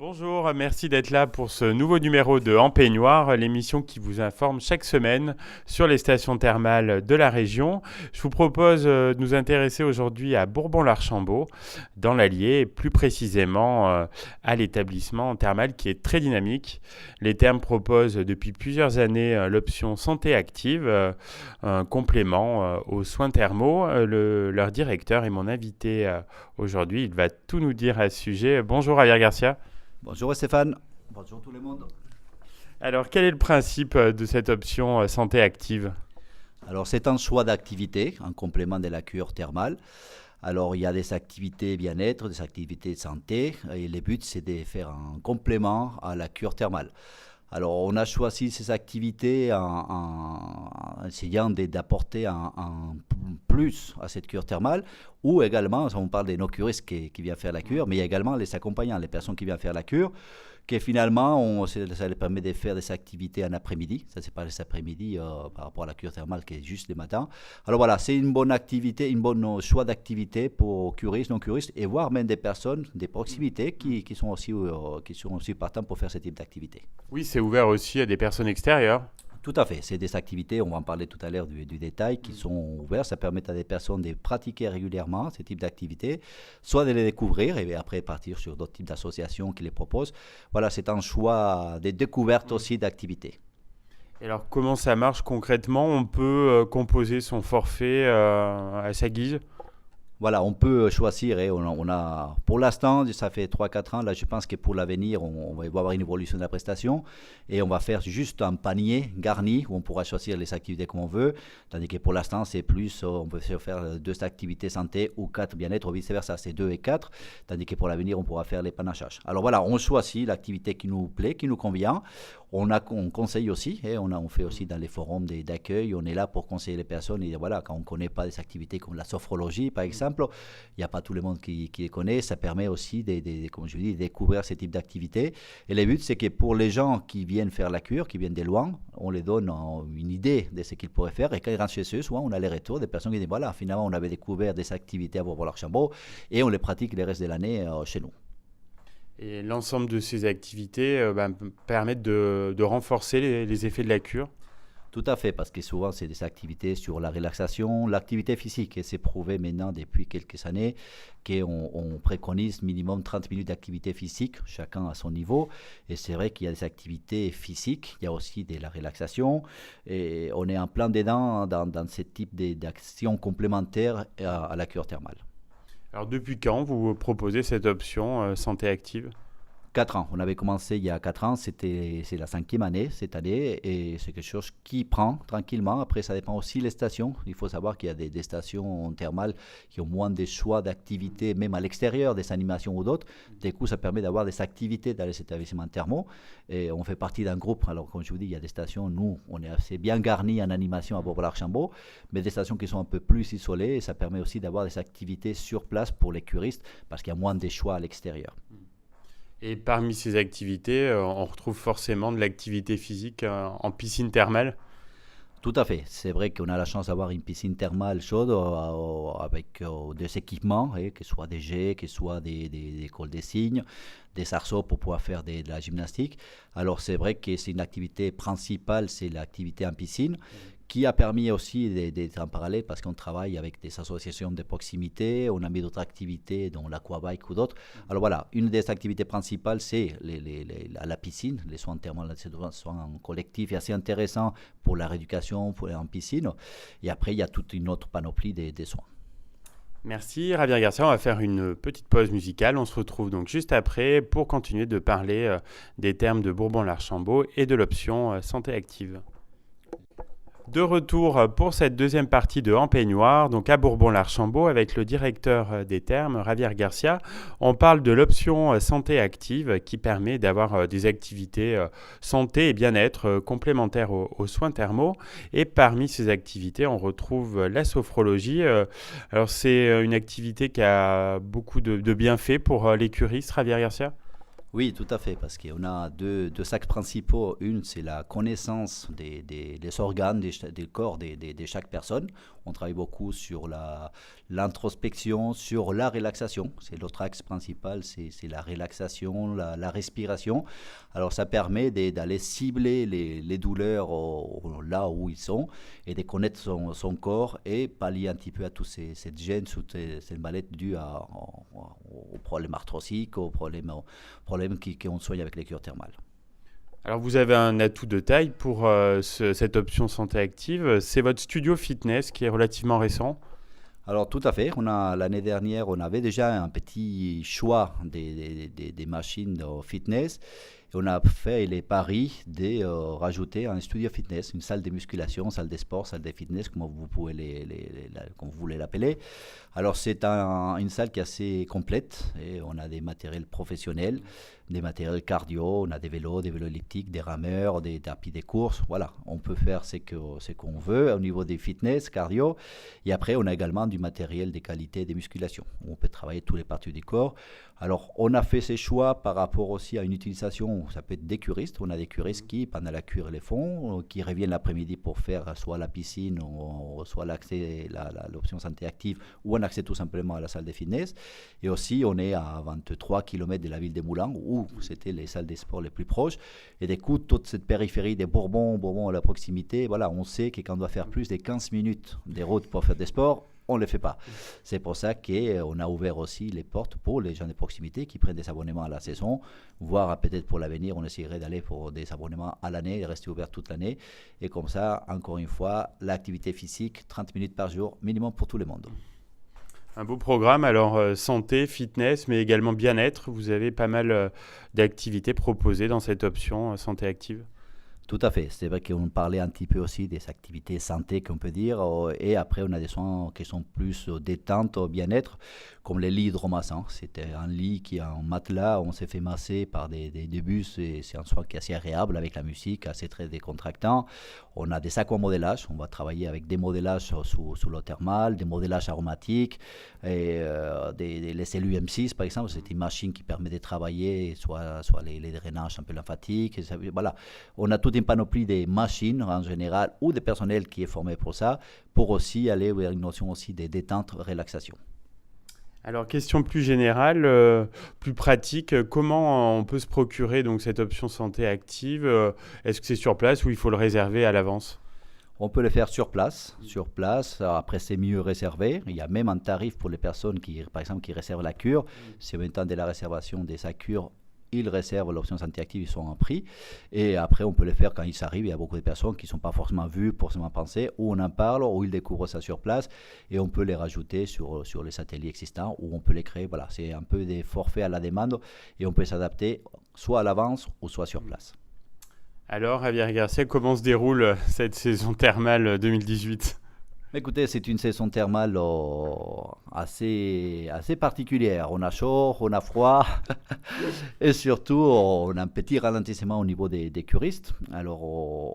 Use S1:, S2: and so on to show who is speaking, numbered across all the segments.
S1: Bonjour, merci d'être là pour ce nouveau numéro de En Peignoir, l'émission qui vous informe chaque semaine sur les stations thermales de la région. Je vous propose de nous intéresser aujourd'hui à Bourbon-l'Archambault, dans l'Allier, et plus précisément à l'établissement thermal qui est très dynamique. Les thermes proposent depuis plusieurs années l'option santé active, un complément aux soins thermaux. Leur directeur est mon invité aujourd'hui, il va tout nous dire à ce sujet. Bonjour Javier Garcia.
S2: Bonjour Stéphane, bonjour tout le monde.
S1: Alors, quel est le principe de cette option santé active?
S2: Alors c'est un choix d'activité en complément de la cure thermale. Alors il y a des activités bien-être, des activités santé et le but c'est de faire un complément à la cure thermale. Alors on a choisi ces activités en essayant d'apporter un plus à cette cure thermale ou également, on parle des no-curistes qui viennent faire la cure, mais il y a également les accompagnants, les personnes qui viennent faire la cure, que finalement ça les permet de faire des activités en après-midi. Ça c'est pas les après-midi par rapport à la cure thermale qui est juste le matin. Alors voilà, c'est une bonne activité, une bonne choix d'activité pour curistes, non-curistes et voire même des personnes des proximités qui sont aussi partants pour faire ce type d'activité.
S1: Oui, c'est ouvert aussi à des personnes extérieures.
S2: Tout à fait. C'est des activités, on va en parler tout à l'heure du détail, qui sont ouvertes. Ça permet à des personnes de pratiquer régulièrement ce type d'activités, soit de les découvrir et après partir sur d'autres types d'associations qui les proposent. Voilà, c'est un choix de découverte aussi d'activités.
S1: Et alors, comment ça marche concrètement? On peut composer son forfait à sa guise?
S2: Voilà, on peut choisir. Et pour l'instant, ça fait 3 4 ans. Là, je pense que pour l'avenir, on va avoir une évolution de la prestation. Et on va faire juste un panier garni où on pourra choisir les activités comme on veut. Tandis que pour l'instant, c'est plus, on peut faire 2 activités santé ou 4 bien-être ou vice-versa. C'est 2 et 4. Tandis que pour l'avenir, on pourra faire les panachages. Alors voilà, on choisit l'activité qui nous plaît, qui nous convient. On conseille aussi, et on fait aussi dans les forums d'accueil, on est là pour conseiller les personnes. Et voilà, quand on ne connaît pas des activités comme la sophrologie, par exemple, il n'y a pas tout le monde qui les connaît. Ça permet aussi, comme je dis, de découvrir ce type d'activités. Et le but, c'est que pour les gens qui viennent faire la cure, qui viennent de loin, on les donne une idée de ce qu'ils pourraient faire. Et quand ils rentrent chez eux, souvent, on a les retours des personnes qui disent, voilà, finalement, on avait découvert des activités à Bourbon-l'Archambault et on les pratique le reste de l'année chez nous.
S1: Et l'ensemble de ces activités permettent de renforcer les effets de la cure.
S2: Tout à fait, parce que souvent, c'est des activités sur la relaxation, l'activité physique. Et c'est prouvé maintenant depuis quelques années qu'on préconise minimum 30 minutes d'activité physique, chacun à son niveau. Et c'est vrai qu'il y a des activités physiques, il y a aussi de la relaxation. Et on est en plein dedans dans ce type d'actions complémentaires à la cure thermale.
S1: Alors, depuis quand vous proposez cette option santé active?
S2: 4 ans. On avait commencé il y a 4 ans, c'est la 5e année cette année et c'est quelque chose qui prend tranquillement. Après, ça dépend aussi des stations. Il faut savoir qu'il y a des stations thermales qui ont moins de choix d'activités, même à l'extérieur, des animations ou d'autres. Du coup, ça permet d'avoir des activités dans les établissements thermaux et on fait partie d'un groupe. Alors, comme je vous dis, il y a des stations, nous, on est assez bien garnis en animation à Bourbon-l'Archambault, mais des stations qui sont un peu plus isolées et ça permet aussi d'avoir des activités sur place pour les curistes parce qu'il y a moins de choix à l'extérieur.
S1: Et parmi ces activités, on retrouve forcément de l'activité physique en piscine thermale.
S2: Tout à fait. C'est vrai qu'on a la chance d'avoir une piscine thermale chaude avec des équipements, que ce soit des jets, que ce soit des cols des cygnes, des arceaux pour pouvoir faire de la gymnastique. Alors c'est vrai que c'est une activité principale, c'est l'activité en piscine, qui a permis aussi d'être en parallèle parce qu'on travaille avec des associations de proximité, on a mis d'autres activités dont l'aquabike ou d'autres. Alors voilà, une des activités principales c'est la piscine, les soins thermales, les soins collectifs et assez intéressants pour la rééducation en piscine. Et après il y a toute une autre panoplie des soins.
S1: Merci Javier Garcia, on va faire une petite pause musicale. On se retrouve donc juste après pour continuer de parler des termes de Bourbon-l'Archambault et de l'option santé active. De retour pour cette deuxième partie de En Peignoir, donc à Bourbon-l'Archambault, avec le directeur des thermes, Javier Garcia. On parle de l'option santé active qui permet d'avoir des activités santé et bien-être complémentaires aux soins thermaux. Et parmi ces activités, on retrouve la sophrologie. Alors c'est une activité qui a beaucoup de bienfaits pour les curistes, Javier Garcia.
S2: Oui, tout à fait, parce qu'on a deux axes principaux. Une, c'est la connaissance des organes, des corps de chaque personne. On travaille beaucoup sur l'introspection, sur la relaxation. C'est l'autre axe principal, c'est la relaxation, la respiration. Alors ça permet d'aller cibler les douleurs là où ils sont et de connaître son corps et pallier un petit peu à tous cette gêne, toutes ces maladies dues aux problèmes arthrosiques, aux problèmes qu'on soigne avec les cures thermales.
S1: Alors vous avez un atout de taille pour cette option santé active, c'est votre studio fitness qui est relativement récent.
S2: Alors tout à fait, l'année dernière, on avait déjà un petit choix des machines de fitness. Et on a fait les paris de rajouter un studio fitness, une salle de musculation, salle de sport, salle de fitness, comme vous pouvez comme vous voulez l'appeler. Alors c'est une salle qui est assez complète et on a des matériels professionnels, des matériels cardio, on a des vélos elliptiques, des rameurs, des tapis de course. Voilà, on peut faire ce qu'on veut au niveau des fitness, cardio. Et après, on a également du matériel de qualité de musculation, où on peut travailler toutes les parties du corps. Alors, on a fait ces choix par rapport aussi à une utilisation, ça peut être des curistes. On a des curistes qui, pendant la cure, les font, qui reviennent l'après-midi pour faire soit la piscine, ou soit l'option santé active, ou un accès tout simplement à la salle de fitness. Et aussi, on est à 23 km de la ville de Moulins, où c'était les salles de sport les plus proches. Et du coup, toute cette périphérie des Bourbons à la proximité, voilà, on sait que quand on doit faire plus de 15 minutes de route pour faire des sports, on ne le fait pas. C'est pour ça qu'on a ouvert aussi les portes pour les gens de proximité qui prennent des abonnements à la saison, voire peut-être pour l'avenir, on essaierait d'aller pour des abonnements à l'année et rester ouvert toute l'année. Et comme ça, encore une fois, l'activité physique, 30 minutes par jour, minimum pour tout le monde.
S1: Un beau programme, alors santé, fitness, mais également bien-être. Vous avez pas mal d'activités proposées dans cette option santé active.
S2: Tout à fait. C'est vrai qu'on parlait un petit peu aussi des activités santé, qu'on peut dire. Et après, on a des soins qui sont plus détente, bien-être, comme les lits hydromassants. C'était un lit qui est en matelas. On s'est fait masser par des bus. Et c'est un soin qui est assez agréable avec la musique, assez très décontractant. On a des aquamodélages. On va travailler avec des modélages sous l'eau thermale, des modélages aromatiques, et les cellules M6, par exemple. C'est une machine qui permet de travailler soit les drainages un peu lymphatiques. Voilà. On a toute une panoplie de machines en général ou de personnel qui est formé pour ça, pour aussi aller vers une notion aussi de détente, relaxation.
S1: Alors, question plus générale, plus pratique, comment on peut se procurer donc, cette option santé active Est-ce que c'est sur place ou il faut le réserver à l'avance?
S2: On peut le faire sur place. Après, c'est mieux réservé. Il y a même un tarif pour les personnes qui, par exemple, qui réservent la cure. Si au même temps de la réservation de sa cure, ils réservent l'option santé active, ils sont en prix. Et après, on peut le faire quand ils arrivent. Il y a beaucoup de personnes qui ne sont pas forcément vues, forcément pensées, ou on en parle, ou ils découvrent ça sur place. Et on peut les rajouter sur les ateliers existants, ou on peut les créer. Voilà, c'est un peu des forfaits à la demande. Et on peut s'adapter soit à l'avance, ou soit sur place.
S1: Alors, Javier Garcia, comment se déroule cette saison thermale 2018?
S2: Écoutez, c'est une saison thermale assez particulière. On a chaud, on a froid et surtout on a un petit ralentissement au niveau des curistes. Alors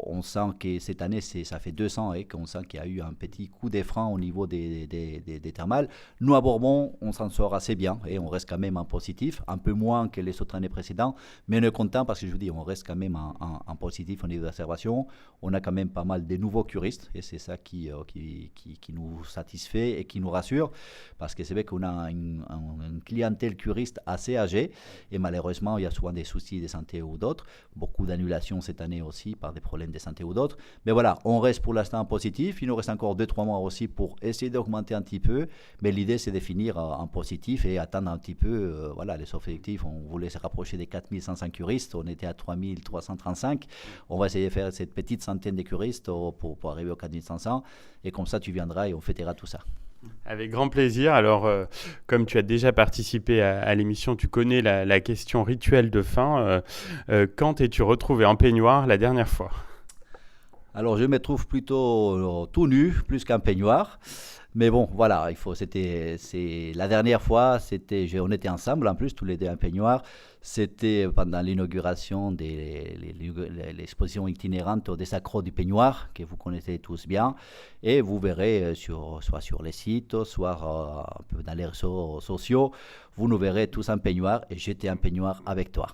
S2: on sent que cette année, ça fait 200 et qu'on sent qu'il y a eu un petit coup de frein au niveau des thermales. Nous à Bourbon, on s'en sort assez bien et on reste quand même en positif, un peu moins que les autres années précédentes, mais on est content parce que je vous dis, on reste quand même en positif au niveau de l'observation. On a quand même pas mal de nouveaux curistes et c'est ça qui nous satisfait et qui nous rassure parce que c'est vrai qu'on a une clientèle curiste assez âgée et malheureusement il y a souvent des soucis de santé ou d'autres, beaucoup d'annulations cette année aussi par des problèmes de santé ou d'autres, mais voilà, on reste pour l'instant positif. Il nous reste encore 2-3 mois aussi pour essayer d'augmenter un petit peu, mais l'idée c'est de finir en positif et attendre un petit peu voilà, les effectifs. On voulait se rapprocher des 4105 curistes, on était à 3335, on va essayer de faire cette petite centaine de curistes pour arriver aux 4500 et comme ça tu viendras et on fêtera tout ça.
S1: Avec grand plaisir. Alors, comme tu as déjà participé à l'émission, tu connais la question rituelle de fin. Quand t'es-tu retrouvé en peignoir la dernière fois?
S2: Alors, je me trouve plutôt tout nu, plus qu'en peignoir. Mais bon, voilà, la dernière fois, on était ensemble, en plus, tous les deux en peignoir. C'était pendant l'inauguration de l'exposition itinérante des accros du peignoir, que vous connaissez tous bien. Et vous verrez, soit sur les sites, soit un peu dans les réseaux sociaux, vous nous verrez tous en peignoir et j'étais en peignoir avec toi.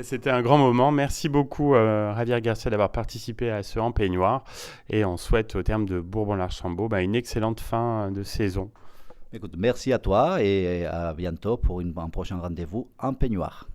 S1: C'était un grand moment. Merci beaucoup, Javier Garcia, d'avoir participé à ce En Peignoir. Et on souhaite, au terme de Bourbon-l'Archambault, une excellente fin de saison.
S2: Écoute, merci à toi et à bientôt pour un prochain rendez-vous en peignoir.